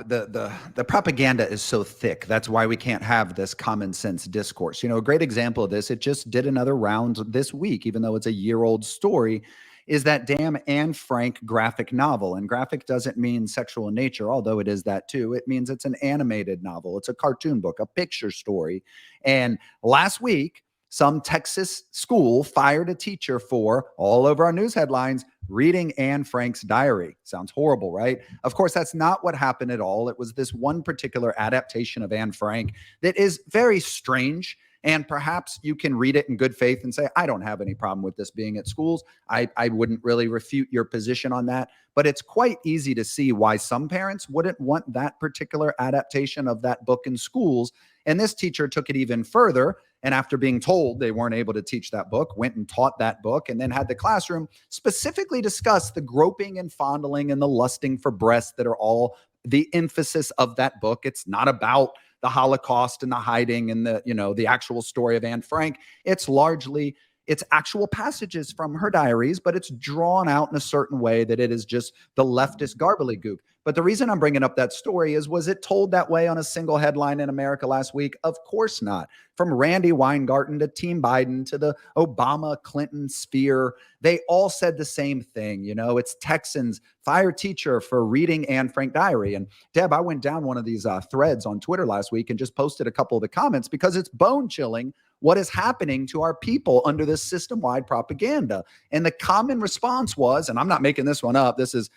the propaganda is so thick. That's why we can't have this common sense discourse. A great example of this, it just did another round this week, even though it's a year-old story, is that damn Anne Frank graphic novel. And graphic doesn't mean sexual in nature, although it is that too. It means it's an animated novel. It's a cartoon book, a picture story. And last week, some Texas school fired a teacher for, all over our news headlines, reading Anne Frank's diary. Sounds horrible, right? Of course, that's not what happened at all. It was this one particular adaptation of Anne Frank that is very strange. And perhaps you can read it in good faith and say, I don't have any problem with this being at schools. I wouldn't really refute your position on that. But it's quite easy to see why some parents wouldn't want that particular adaptation of that book in schools. And this teacher took it even further. And after being told they weren't able to teach that book, went and taught that book, and then had the classroom specifically discuss the groping and fondling and the lusting for breasts that are all the emphasis of that book. It's not about the Holocaust and the hiding and the actual story of Anne Frank. It's actual passages from her diaries, but it's drawn out in a certain way that it is just the leftist gobbledygook. But the reason I'm bringing up that story is, was it told that way on a single headline in America last week? Of course not. From Randy Weingarten to Team Biden to the Obama Clinton sphere, they all said the same thing. It's Texans fire teacher for reading Anne Frank diary. And Deb, I went down one of these threads on Twitter last week and just posted a couple of the comments because it's bone chilling what is happening to our people under this system-wide propaganda. And the common response was, and I'm not making this one up, this is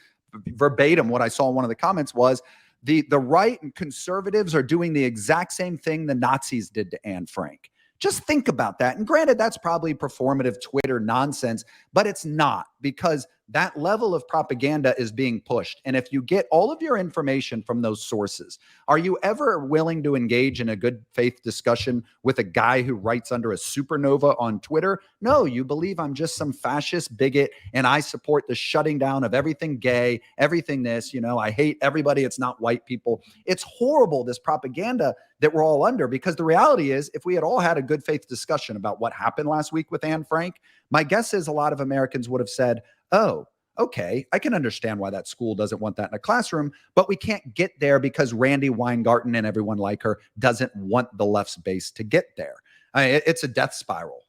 verbatim what I saw in one of the comments, was the right and conservatives are doing the exact same thing the Nazis did to Anne Frank. Just think about that. And granted, that's probably performative Twitter nonsense, but it's not, because that level of propaganda is being pushed. And if you get all of your information from those sources, are you ever willing to engage in a good faith discussion with a guy who writes under a supernova on Twitter? No, you believe I'm just some fascist bigot and I support the shutting down of everything gay, everything this, I hate everybody. It's not white people. It's horrible, this propaganda that we're all under, because the reality is, if we had all had a good faith discussion about what happened last week with Anne Frank, my guess is a lot of Americans would have said, oh, okay, I can understand why that school doesn't want that in a classroom, but we can't get there because Randy Weingarten and everyone like her doesn't want the left's base to get there. It's a death spiral.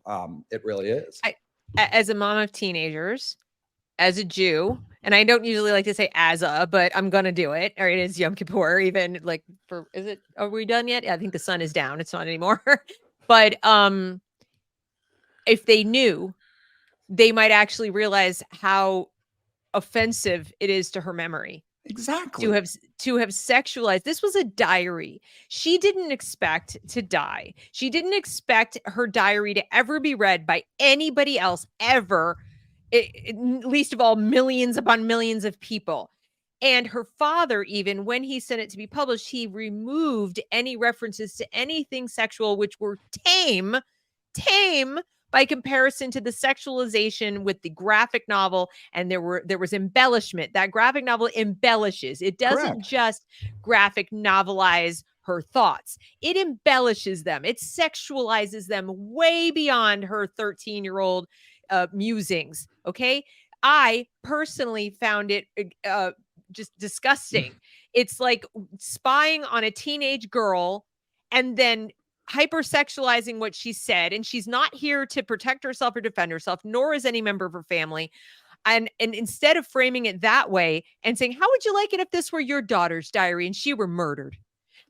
It really is. As a mom of teenagers, as a Jew, and I don't usually like to say but I'm going to do it. Or it is Yom Kippur, even are we done yet? Yeah, I think the sun is down. It's not anymore. But if they knew, they might actually realize how offensive it is to her memory. Exactly. To have sexualized. This was a diary. She didn't expect to die. She didn't expect her diary to ever be read by anybody else ever, least of all millions upon millions of people. And her father, even when he sent it to be published, he removed any references to anything sexual, which were tame by comparison to the sexualization with the graphic novel. And there was embellishment. That graphic novel embellishes. It doesn't Correct. just graphic novelize her thoughts. It embellishes them. It sexualizes them way beyond her 13-year-old musings. Okay. I personally found it just disgusting. It's like spying on a teenage girl and then hypersexualizing what she said. And she's not here to protect herself or defend herself, nor is any member of her family. And instead of framing it that way and saying, how would you like it if this were your daughter's diary and she were murdered?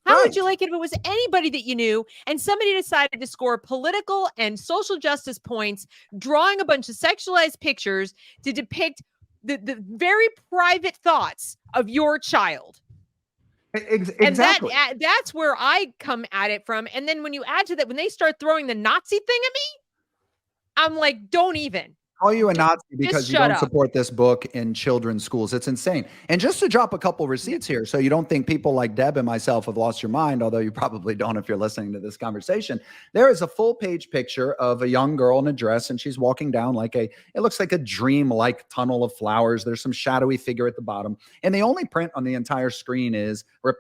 How would you like it if it was anybody that you knew and somebody decided to score political and social justice points, drawing a bunch of sexualized pictures to depict the very private thoughts of your child? Exactly. And that's where I come at it from. And then when you add to that, when they start throwing the Nazi thing at me, I'm like, don't even. Call you a Nazi because you don't support this book in children's schools. It's insane. And just to drop a couple receipts here, so you don't think people like Deb and myself have lost your mind, although you probably don't if you're listening to this conversation. There is a full page picture of a young girl in a dress, and she's walking down it looks like a dream-like tunnel of flowers. There's some shadowy figure at the bottom. And the only print on the entire screen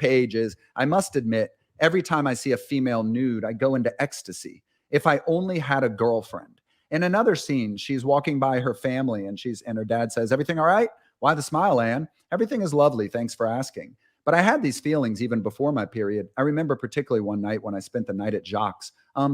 page is, I must admit, every time I see a female nude, I go into ecstasy. If I only had a girlfriend. In another scene, she's walking by her family and her dad says, everything all right? Why the smile, Anne? Everything is lovely. Thanks for asking. But I had these feelings even before my period. I remember particularly one night when I spent the night at Jacques.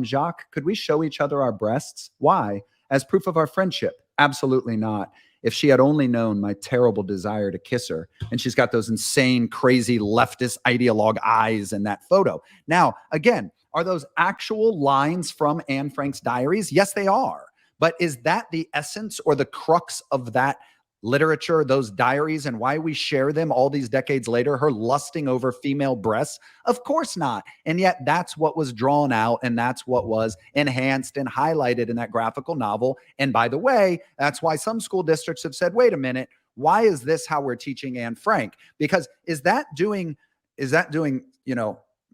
Jacques, could we show each other our breasts? Why? As proof of our friendship? Absolutely not. If she had only known my terrible desire to kiss her, and she's got those insane, crazy leftist ideologue eyes in that photo. Now, again, are those actual lines from Anne Frank's diaries? Yes, they are. But is that the essence or the crux of that literature, those diaries, and why we share them all these decades later, her lusting over female breasts? Of course not. And yet that's what was drawn out, and that's what was enhanced and highlighted in that graphical novel. And by the way, that's why some school districts have said, wait a minute, why is this how we're teaching Anne Frank? Because is that doing,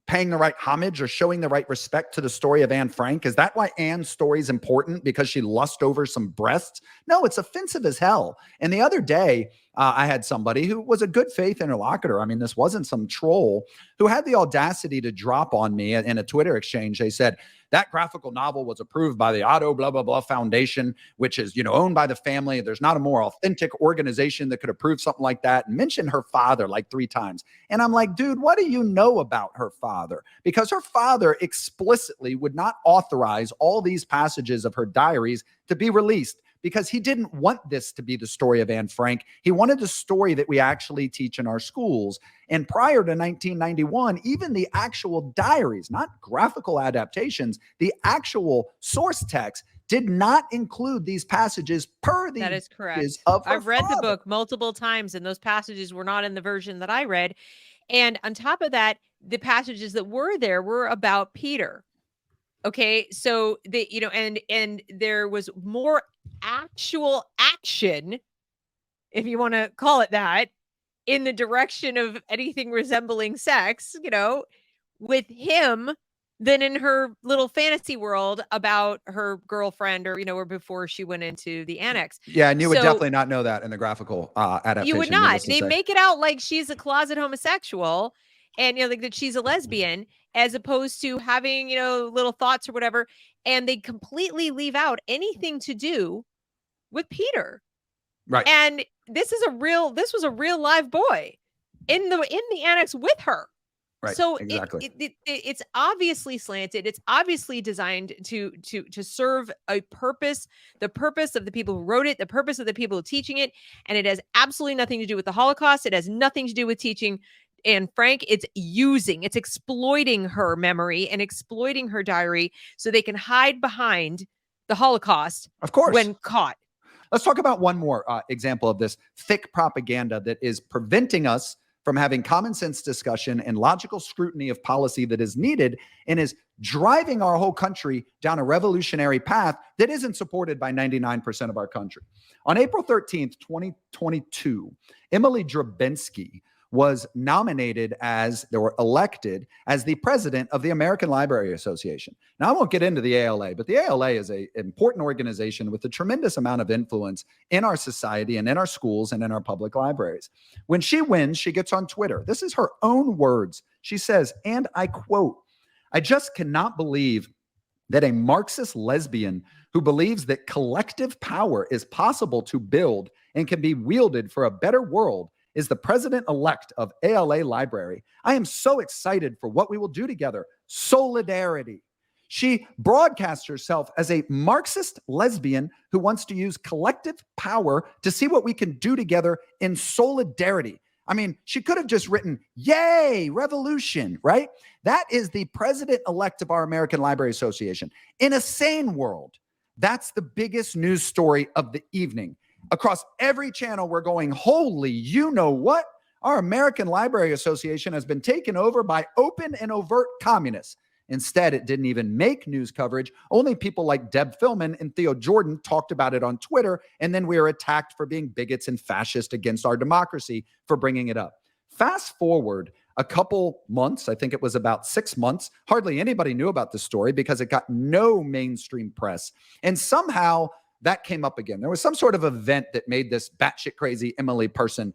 paying the right homage or showing the right respect to the story of Anne Frank? Is that why Anne's story is important, because she lust over some breasts? No, it's offensive as hell. And the other day, I had somebody who was a good faith interlocutor. I mean, this wasn't some troll, who had the audacity to drop on me in a Twitter exchange. They said, that graphical novel was approved by the Otto blah, blah, blah Foundation, which is, owned by the family. There's not a more authentic organization that could approve something like that, and mentioned her father like 3 times. And I'm like, dude, what do you know about her father? Because her father explicitly would not authorize all these passages of her diaries to be released, because he didn't want this to be the story of Anne Frank. He wanted the story that we actually teach in our schools. And prior to 1991, even the actual diaries, not graphical adaptations, the actual source text did not include these passages per the That is correct. of her I've read the father. book multiple times, and those passages were not in the version that I read. And on top of that, the passages that were there were about Peter. Okay, so and there was more actual action, if you want to call it that, in the direction of anything resembling sex, with him, than in her little fantasy world about her girlfriend, or before she went into the annex. Yeah, and you would So definitely not know that in the graphical adaptation. you would not. They make it out like she's a closet homosexual, and like that she's a lesbian, as opposed to having little thoughts or whatever. And they completely leave out anything to do with Peter. Right. And this was a real live boy in the annex with her. Right. So exactly. it's obviously slanted. It's obviously designed to serve a purpose, the purpose of the people who wrote it, the purpose of the people teaching it. And it has absolutely nothing to do with the Holocaust. It has nothing to do with teaching Anne Frank. It's exploiting her memory and exploiting her diary so they can hide behind the Holocaust, of course, when caught. Let's talk about one more example of this thick propaganda that is preventing us from having common sense discussion and logical scrutiny of policy that is needed, and is driving our whole country down a revolutionary path that isn't supported by 99% of our country. On April 13th, 2022, Emily Drabinski was elected as the president of the American Library Association. Now, I won't get into the ALA, but the ALA is an important organization with a tremendous amount of influence in our society and in our schools and in our public libraries. When she wins, she gets on Twitter. This is her own words. She says, and I quote, "I just cannot believe that a Marxist lesbian who believes that collective power is possible to build and can be wielded for a better world is the president-elect of ALA Library. I am so excited for what we will do together. Solidarity." She broadcasts herself as a Marxist lesbian who wants to use collective power to see what we can do together in solidarity. I mean, she could have just written, "Yay, revolution," right? That is the president-elect of our American Library Association. In a sane world, that's the biggest news story of the evening. Across every channel, we're going, holy, you know what? Our American Library Association has been taken over by open and overt communists. Instead, it didn't even make news coverage. Only people like Deb Philman and Theo Jordan talked about it on Twitter, and then we were attacked for being bigots and fascist against our democracy for bringing it up. Fast forward a couple months, I think it was about 6 months, hardly anybody knew about the story because it got no mainstream press. And somehow that came up again. There was some sort of event that made this batshit crazy Emily person,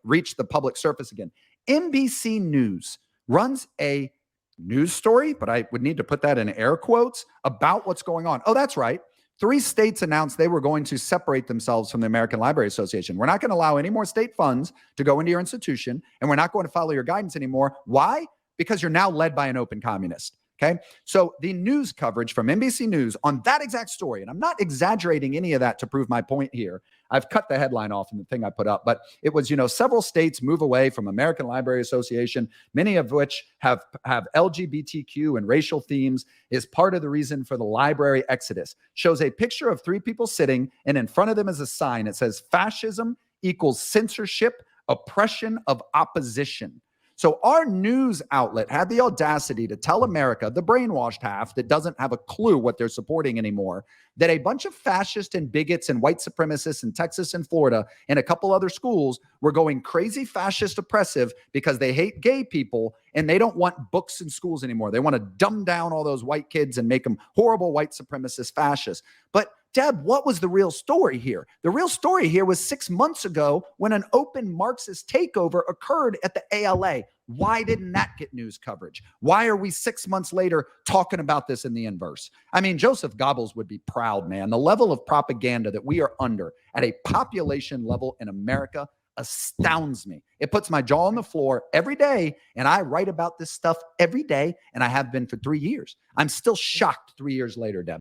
reach the public surface again. NBC News runs a news story, but I would need to put that in air quotes, about what's going on. Oh, that's right. 3 states announced they were going to separate themselves from the American Library Association. We're not going to allow any more state funds to go into your institution, and we're not going to follow your guidance anymore. Why? Because you're now led by an open communist. Okay. So the news coverage from NBC News on that exact story, and I'm not exaggerating any of that to prove my point here. I've cut the headline off in the thing I put up, but it was, several states move away from American Library Association, many of which have LGBTQ and racial themes, is part of the reason for the library exodus. Shows a picture of 3 people sitting, and in front of them is a sign. It says fascism equals censorship, oppression of opposition. So our news outlet had the audacity to tell America, the brainwashed half that doesn't have a clue what they're supporting anymore, that a bunch of fascists and bigots and white supremacists in Texas and Florida and a couple other schools were going crazy fascist oppressive because they hate gay people and they don't want books in schools anymore. They want to dumb down all those white kids and make them horrible white supremacist fascists. But Deb, what was the real story here? The real story here was 6 months ago when an open Marxist takeover occurred at the ALA. Why didn't that get news coverage? Why are we 6 months later talking about this in the inverse? I mean, Joseph Goebbels would be proud, man. The level of propaganda that we are under at a population level in America astounds me. It puts my jaw on the floor every day, and I write about this stuff every day, and I have been for 3 years. I'm still shocked 3 years later, Deb.